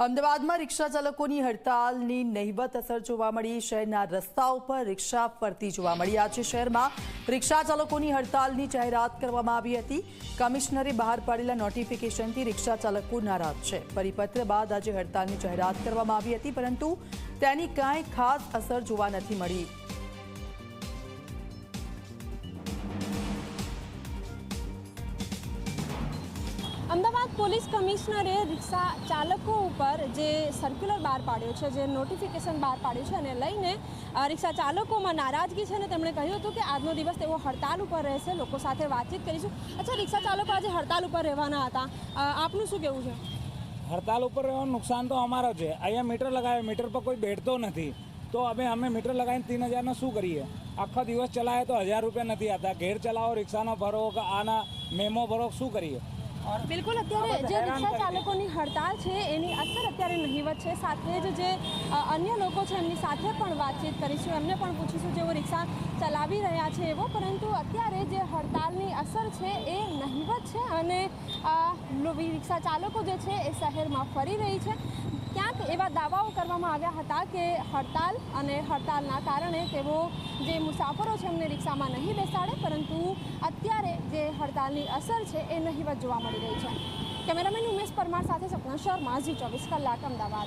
અમદાવાદમાં રિક્ષા ચાલકોની હડતાલની નહિવત અસર જોવા મળી। શહેરના રસ્તાઓ પર રિક્ષા ફરતી જોવા મળી। આજે શહેરમાં રિક્ષા ચાલકોની હડતાલની જાહેરાત કરવામાં આવી હતી। કમિશનરે બહાર પાડેલા નોટિફિકેશનથી રિક્ષા ચાલકો નારાજ છે। પરિપત્ર બાદ આજે હડતાલની જાહેરાત કરવામાં આવી હતી, પરંતુ તેની કાંઈ ખાસ અસર જોવા નથી મળી। અમદાવાદ પોલીસ કમિશનરે રિક્ષા ચાલકો ઉપર જે સર્ક્યુલર બહાર પાડ્યો છે, જે નોટિફિકેશન બહાર પાડ્યું છે, અને લઈને રિક્ષા ચાલકોમાં નારાજગી છે અને તેમણે કહ્યું હતું કે આજનો દિવસ તેઓ હડતાલ ઉપર રહેશે। લોકો સાથે વાતચીત કરીશું। અચ્છા, રિક્ષા ચાલકો આજે હડતાલ ઉપર રહેવાના હતા, આપનું શું કહેવું છે? હડતાલ ઉપર રહેવાનું નુકસાન તો અમારો છે। અહીંયા મીટર લગાવે, મીટર પર કોઈ બેઠતો નથી, તો અમે મીટર લગાવીને 3000 શું કરીએ? આખો દિવસ ચલાવે તો 1000 રૂપિયા નથી આતા। ઘેર ચલાવો, રિક્ષાનો ભરો કે આના મેમો ભરો, શું કરીએ? બિલકુલ, અત્યારે જે રિક્ષા ચાલકોની હડતાલ છે એની અસર અત્યારે નહિવત છે। સાથે જ જે અન્ય લોકો છે એમની સાથે પણ વાતચીત કરીશું, એમને પણ પૂછીશું જેઓ રિક્ષા ચલાવી રહ્યા છે એવો। પરંતુ અત્યારે જે હડતાલની અસર છે એ નહિવત છે અને રિક્ષા ચાલકો જે છે એ શહેરમાં ફરી રહી છે। ક્યાંક એવા દાવાઓ કરવામાં આવ્યા હતા કે હડતાલ અને હડતાલના કારણે તેઓ જે મુસાફરો છે એમને રિક્ષામાં નહીં બેસાડે, પરંતુ અત્યારે જે હડતાલની અસર છે એ નહિવત જોવા મળી રહી છે। કેમેરામેન ઉમેશ પરમાર સાથે સપના શર્મા, ઝી 24 કલાક, અમદાવાદ।